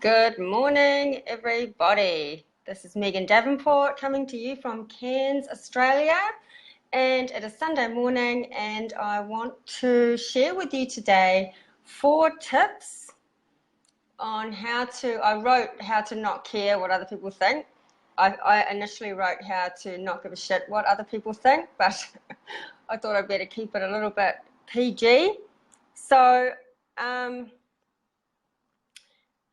Good morning, everybody. This is Megan Davenport coming to you from Cairns, Australia. And it is Sunday morning, and I want to share with you today 4 tips on I wrote how to not care what other people think. I initially wrote how to not give a shit what other people think, but I thought I'd better keep it a little bit PG. So,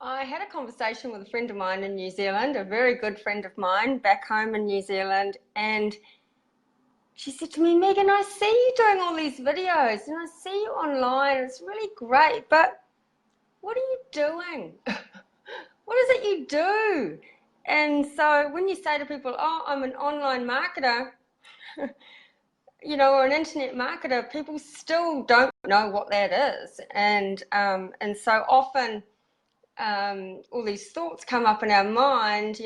I had a conversation with a friend of mine in New Zealand, a very good friend of mine back home in New Zealand, and she said to me, Megan, I see you doing all these videos and I see you online, it's really great, but what are you doing? What is it you do? And so when you say to people, oh, I'm an online marketer, or an internet marketer, people still don't know what that is. And so often all these thoughts come up in our mind,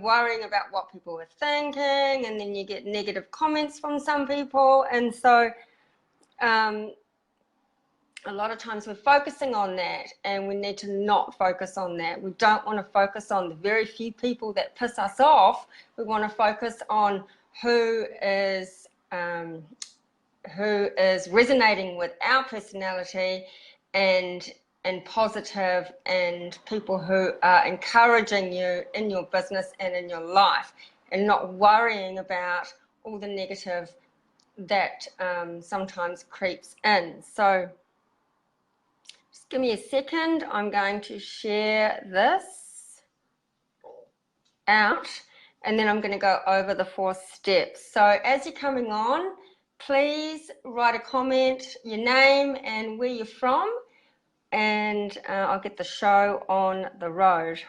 worrying about what people are thinking, and then you get negative comments from some people. And so a lot of times we're focusing on that, and we need to not focus on that. We don't want to focus on the very few people that piss us off. We want to focus on who is resonating with our personality and positive, and people who are encouraging you in your business and in your life, and not worrying about all the negative that sometimes creeps in. So just give me a second. I'm going to share this out, and then I'm going to go over the 4 steps. So as you're coming on, please write a comment, your name and where you're from, and I'll get the show on the road.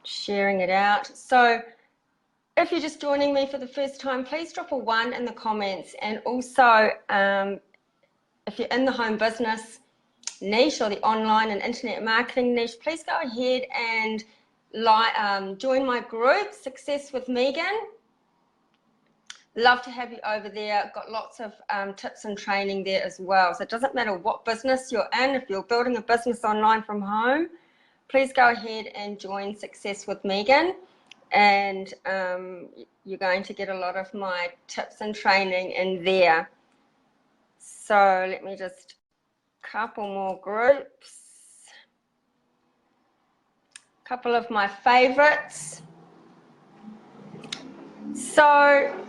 Sharing it out. So if you're just joining me for the first time, please drop a 1 in the comments. And also, if you're in the home business niche or the online and internet marketing niche, please go ahead and join my group, Success with Megan. Love to have you over there. Got lots of tips and training there as well. So it doesn't matter what business you're in. If you're building a business online from home, please go ahead and join Success with Megan. And you're going to get a lot of my tips and training in there. So let me just couple more groups. Couple of my favorites. So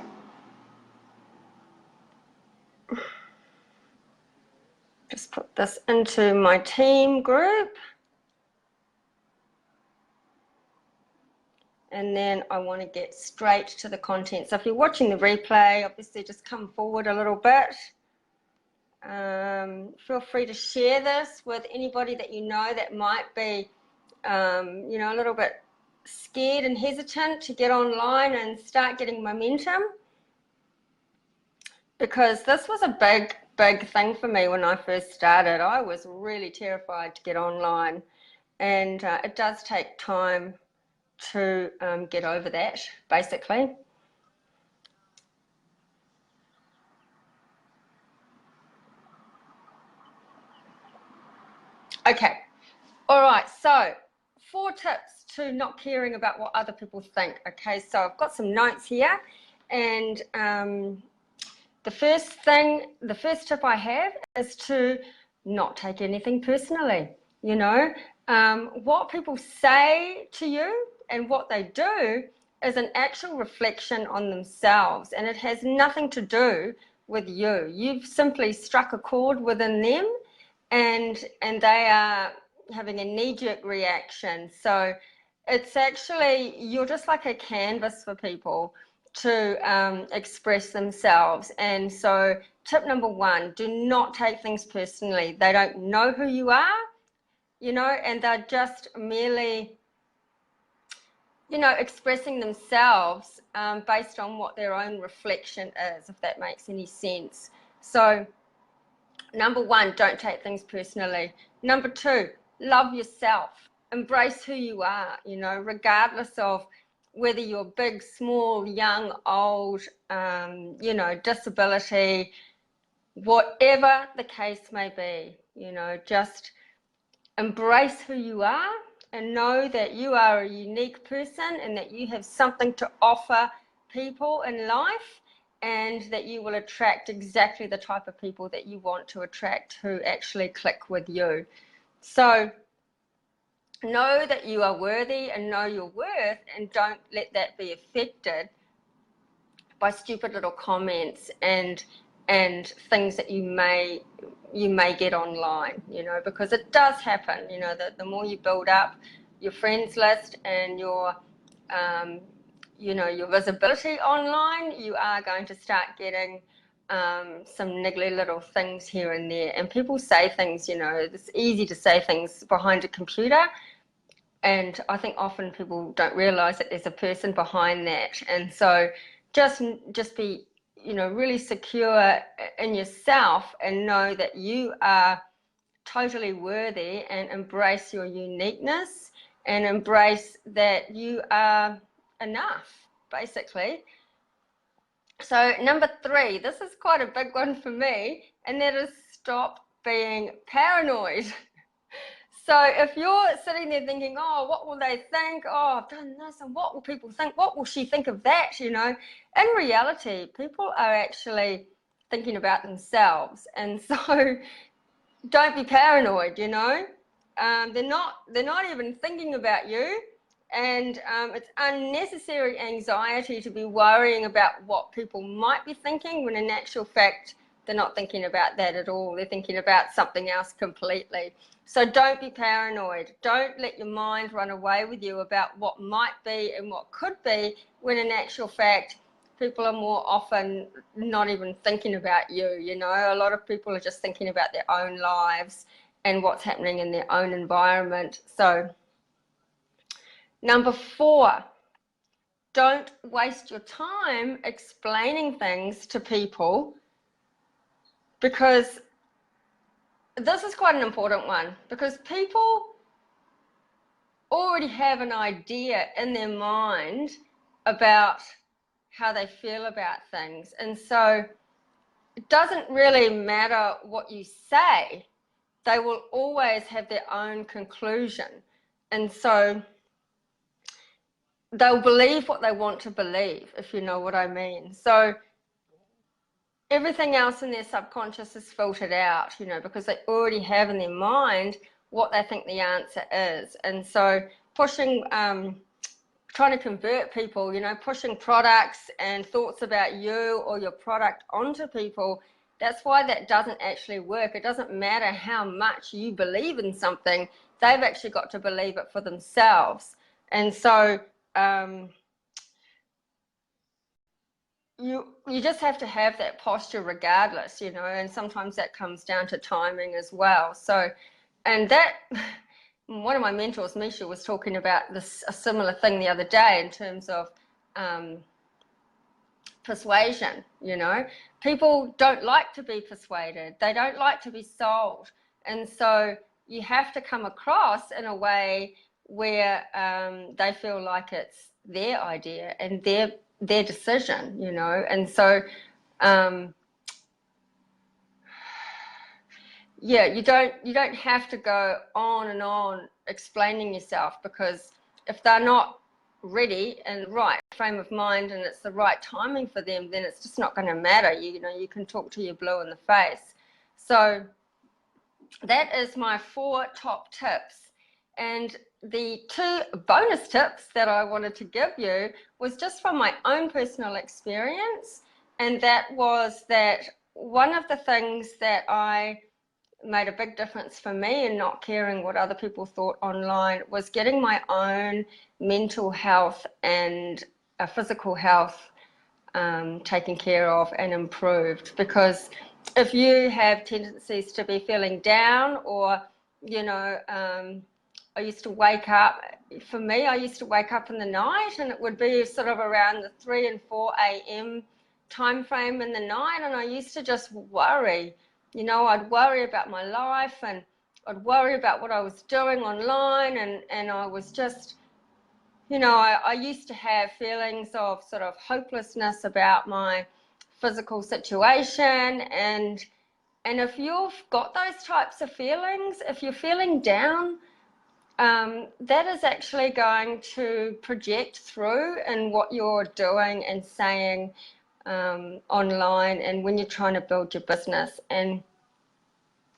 just put this into my team group. And then I want to get straight to the content. So if you're watching the replay, obviously just come forward a little bit. Feel free to share this with anybody that you know that might be, a little bit scared and hesitant to get online and start getting momentum. Because this was a big thing for me when I first started. I was really terrified to get online, and it does take time to get over that, basically. Okay, all right, so 4 tips to not caring about what other people think. Okay, so I've got some notes here, and the first tip I have is to not take anything personally. What people say to you and what they do is an actual reflection on themselves, and it has nothing to do with you. You've simply struck a chord within them, and they are having a knee-jerk reaction. So it's actually, you're just like a canvas for people to express themselves. And so tip number 1, do not take things personally. They don't know who you are, and they're just merely, expressing themselves based on what their own reflection is, if that makes any sense. So number 1, don't take things personally. Number 2, love yourself. Embrace who you are, regardless of whether you're big, small, young, old, you know, disability, whatever the case may be, you know, just embrace who you are and know that you are a unique person and that you have something to offer people in life, and that you will attract exactly the type of people that you want to attract who actually click with you. So know that you are worthy and know your worth, and don't let that be affected by stupid little comments and things that you may get online, you know, because it does happen. You know, the more you build up your friends list and your you know, your visibility online, you are going to start getting some niggly little things here and there. And people say things, you know, it's easy to say things behind a computer, and I think often people don't realize that there's a person behind that. And so just be, you know, really secure in yourself and know that you are totally worthy, and embrace your uniqueness and embrace that you are enough, basically. So number 3, this is quite a big one for me, and that is stop being paranoid. So if you're sitting there thinking, oh, what will they think? Oh, I've done this, and what will people think? What will she think of that? You know, in reality, people are actually thinking about themselves. And so don't be paranoid, you know. They're not even thinking about you. And it's unnecessary anxiety to be worrying about what people might be thinking, when in actual fact, they're not thinking about that at all. They're thinking about something else completely. So don't be paranoid. Don't let your mind run away with you about what might be and what could be, when in actual fact, people are more often not even thinking about you. You know, a lot of people are just thinking about their own lives and what's happening in their own environment. So number 4, don't waste your time explaining things to people, because this is quite an important one, because people already have an idea in their mind about how they feel about things. And so it doesn't really matter what you say, they will always have their own conclusion. And so they'll believe what they want to believe, if you know what I mean. So everything else in their subconscious is filtered out, you know, because they already have in their mind what they think the answer is. And so pushing, trying to convert people, you know, pushing products and thoughts about you or your product onto people, that's why that doesn't actually work. It doesn't matter how much you believe in something, they've actually got to believe it for themselves. And so you just have to have that posture regardless, you know, and sometimes that comes down to timing as well. So, and that, one of my mentors, Misha, was talking about this, a similar thing the other day, in terms of persuasion. You know, people don't like to be persuaded, they don't like to be sold. And so you have to come across in a way where they feel like it's their idea and their decision, you know. And so yeah, you don't have to go on and on explaining yourself, because if they're not ready and right frame of mind and it's the right timing for them, then it's just not going to matter. You know, you can talk till you're blue in the face. So that is my 4 top tips. And the 2 bonus tips that I wanted to give you was just from my own personal experience. And that was that one of the things that I made a big difference for me in not caring what other people thought online was getting my own mental health and physical health taken care of and improved. Because if you have tendencies to be feeling down, or, you know, I used to wake up, for me, I used to wake up in the night, and it would be sort of around the 3 and 4 a.m. time frame in the night, and I used to just worry. You know, I'd worry about my life, and I'd worry about what I was doing online, and I was just, you know, I used to have feelings of sort of hopelessness about my physical situation, and if you've got those types of feelings, if you're feeling down, that is actually going to project through in what you're doing and saying online and when you're trying to build your business. And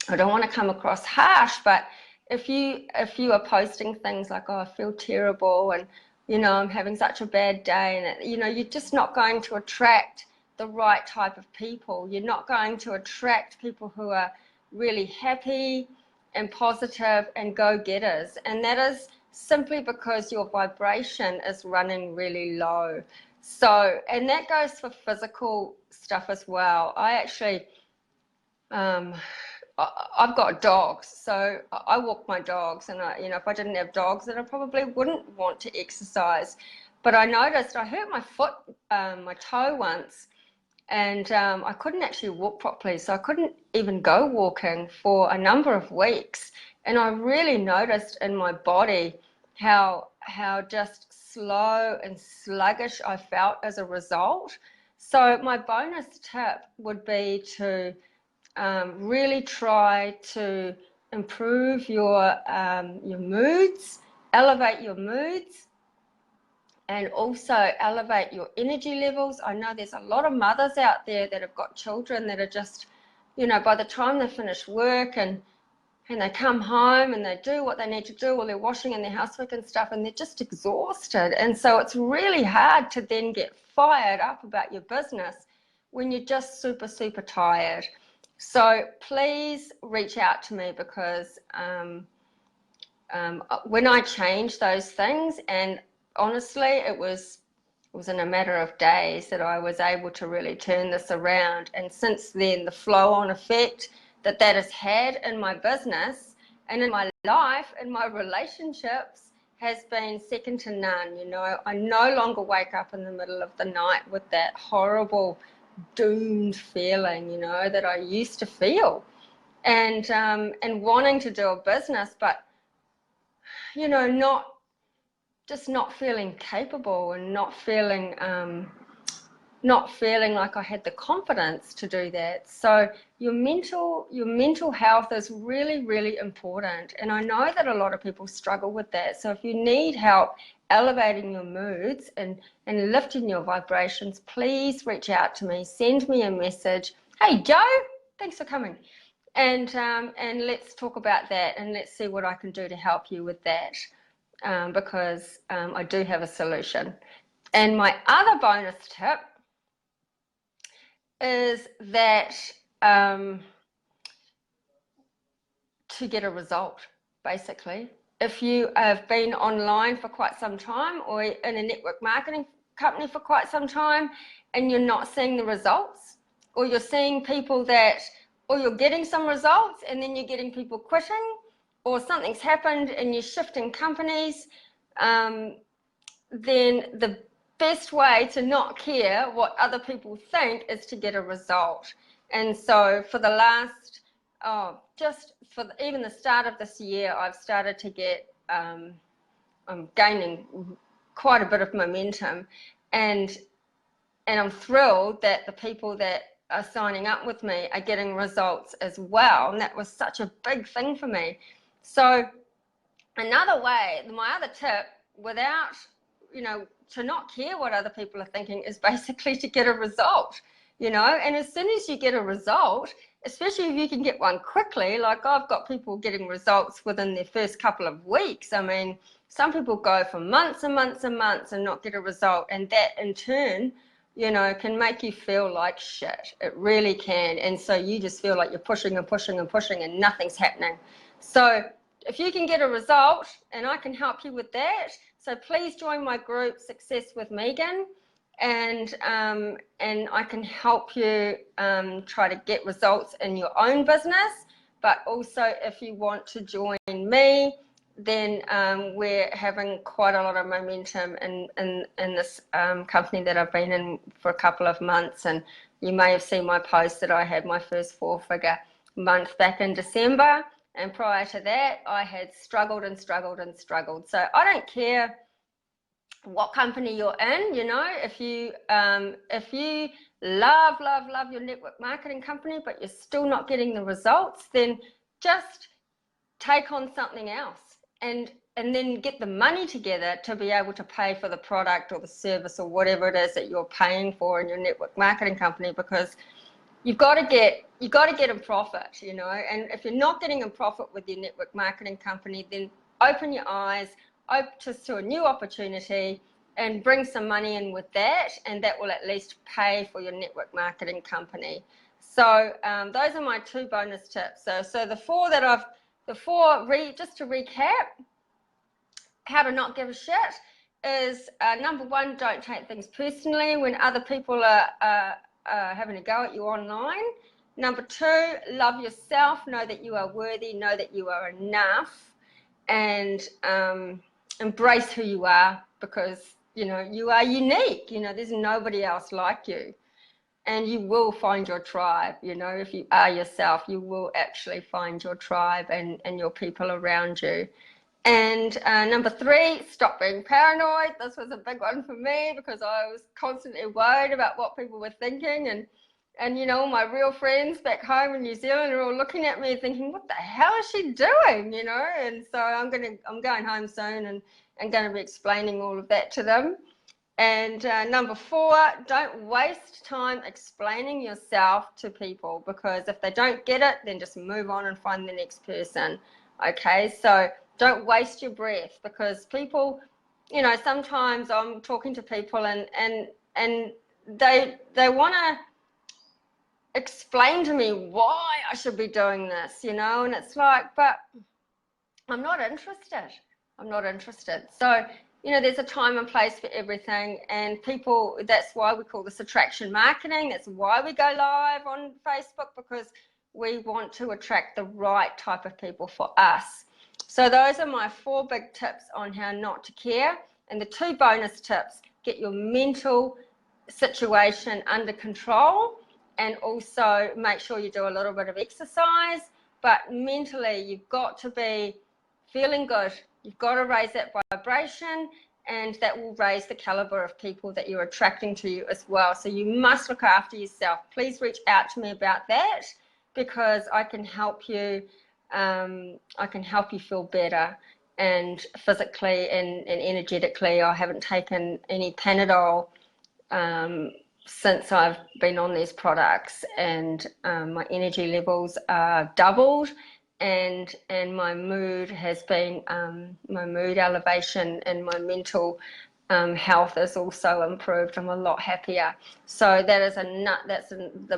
I don't want to come across harsh, but if you are posting things like, oh, I feel terrible, and you know, I'm having such a bad day, and you know, you're just not going to attract the right type of people. You're not going to attract people who are really happy and positive and go-getters, and that is simply because your vibration is running really low. So, and that goes for physical stuff as well. I actually I've got dogs, so I walk my dogs, and you know, if I didn't have dogs, then I probably wouldn't want to exercise. But I noticed I hurt my foot, my toe once, and I couldn't actually walk properly, so I couldn't even go walking for a number of weeks. And I really noticed in my body how just slow and sluggish I felt as a result. So my bonus tip would be to really try to improve your moods, elevate your moods, and also elevate your energy levels. I know there's a lot of mothers out there that have got children that are just, you know, by the time they finish work and they come home and they do what they need to do, or they're washing and their housework and stuff, and they're just exhausted. And so it's really hard to then get fired up about your business when you're just super, super tired. So please reach out to me, because when I changed those things, and honestly, it was in a matter of days that I was able to really turn this around. And since then, the flow-on effect that has had in my business and in my life and my relationships has been second to none. You know, I no longer wake up in the middle of the night with that horrible doomed feeling, you know, that I used to feel, and wanting to do a business, but you know, not feeling capable, and not feeling like I had the confidence to do that. So your mental health is really, really important, and I know that a lot of people struggle with that. So if you need help elevating your moods and lifting your vibrations, please reach out to me. Send me a message. Hey Joe, thanks for coming, and let's talk about that, and let's see what I can do to help you with that, because I do have a solution. And my other bonus tip is that to get a result, basically. If you have been online for quite some time, or in a network marketing company for quite some time, and you're not seeing the results, or you're seeing people or you're getting some results and then you're getting people quitting, or something's happened and you're shifting companies, then the best way to not care what other people think is to get a result. And so for the last, even the start of this year, I've started to get, I'm gaining quite a bit of momentum, and I'm thrilled that the people that are signing up with me are getting results as well. And that was such a big thing for me. So another way, my other tip, without, you know, to not care what other people are thinking, is basically to get a result, you know. And as soon as you get a result, especially if you can get one quickly, like I've got people getting results within their first couple of weeks. I mean, some people go for months and months and months and not get a result, and that in turn, you know, can make you feel like shit. It really can. And so you just feel like you're pushing and pushing and pushing and nothing's happening. So if you can get a result, and I can help you with that, so please join my group, Success with Megan, and I can help you try to get results in your own business. But also, if you want to join me, then we're having quite a lot of momentum in this company that I've been in for a couple of months. And you may have seen my post that I had my first 4-figure month back in December. And prior to that, I had struggled and struggled and struggled. So I don't care what company you're in. You know, if you love your network marketing company, but you're still not getting the results, then just take on something else and then get the money together to be able to pay for the product or the service or whatever it is that you're paying for in your network marketing company, because you've got to get a profit, you know. And if you're not getting a profit with your network marketing company, then open your eyes, open to a new opportunity and bring some money in with that, and that will at least pay for your network marketing company. So those are my 2 bonus tips. So the 4 that just to recap, how to not give a shit is number 1, don't take things personally when other people are having a go at you online. Number 2, love yourself, know that you are worthy, know that you are enough, and embrace who you are, because you know you are unique. You know, there's nobody else like you, and you will find your tribe. You know, if you are yourself, you will actually find your tribe and your people around you. And number 3, stop being paranoid. This was a big one for me because I was constantly worried about what people were thinking, and you know, my real friends back home in New Zealand are all looking at me thinking, what the hell is she doing, you know? And so I'm going home soon and going to be explaining all of that to them. And number 4, don't waste time explaining yourself to people, because if they don't get it, then just move on and find the next person. Okay, so don't waste your breath, because people, you know, sometimes I'm talking to people and they want to explain to me why I should be doing this, you know, and it's like, but I'm not interested. I'm not interested. So, you know, there's a time and place for everything, and people, that's why we call this attraction marketing. That's why we go live on Facebook, because we want to attract the right type of people for us. So those are my 4 big tips on how not to care. And the 2 bonus tips: get your mental situation under control, and also make sure you do a little bit of exercise. But mentally, you've got to be feeling good. You've got to raise that vibration, and that will raise the caliber of people that you're attracting to you as well. So you must look after yourself. Please reach out to me about that, because I can help you. I can help you feel better, and physically and energetically. I haven't taken any Panadol since I've been on these products, and my energy levels are doubled, and my mood has been, my mood elevation and my mental health is also improved. I'm a lot happier. So that is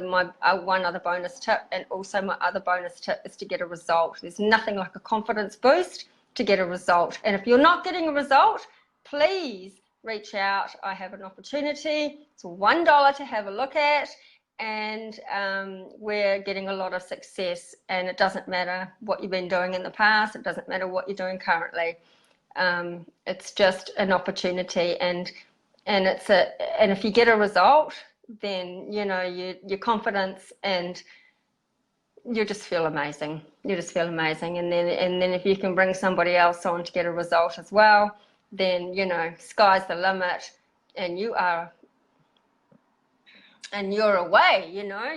my one other bonus tip. And also my other bonus tip is to get a result. There's nothing like a confidence boost to get a result. And if you're not getting a result, please reach out. I have an opportunity. It's $1 to have a look at, and we're getting a lot of success. And it doesn't matter what you've been doing in the past. It doesn't matter what you're doing currently. It's just an opportunity, and if you get a result, then you know your confidence, and you just feel amazing. You just feel amazing, and then if you can bring somebody else on to get a result as well, then you know, sky's the limit, and you're away. You know,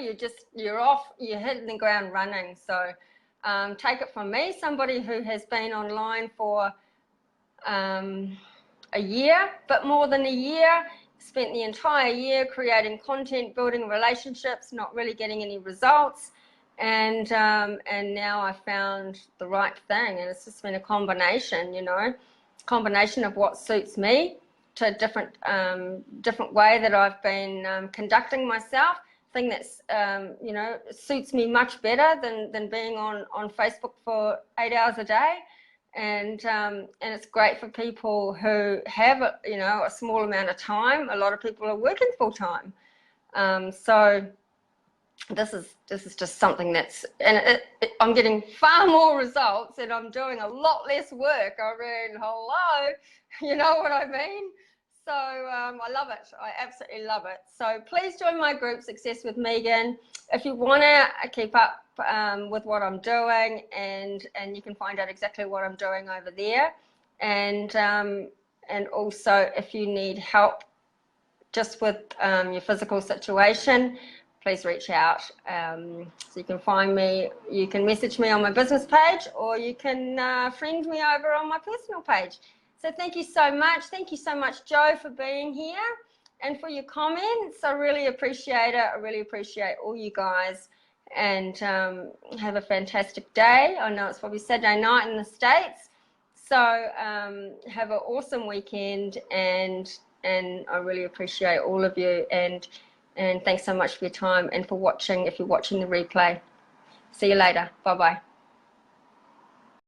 you're off, you're hitting the ground running. So take it from me, somebody who has been online for a year, but more than a year, spent the entire year creating content, building relationships, not really getting any results, and now I found the right thing, and it's just been a combination, you know, combination of what suits me to a different way that I've been conducting myself. Thing that's you know, suits me much better than being on Facebook for 8 hours a day. And it's great for people who have you know, a small amount of time. A lot of people are working full time, so this is just something that's, and I'm getting far more results, and I'm doing a lot less work. I mean, hello, you know what I mean? So I love it. I absolutely love it. So please join my group, Success with Megan, if you want to keep up with what I'm doing, and you can find out exactly what I'm doing over there. And And also, if you need help just with your physical situation, please reach out. So you can find me, you can message me on my business page, or you can friend me over on my personal page. So thank you so much. Thank you so much, Joe, for being here and for your comments. I really appreciate it. I really appreciate all you guys. And have a fantastic day. I know it's probably Saturday night in the States. So have an awesome weekend, and I really appreciate all of you, and thanks so much for your time and for watching if you're watching the replay. See you later. Bye-bye.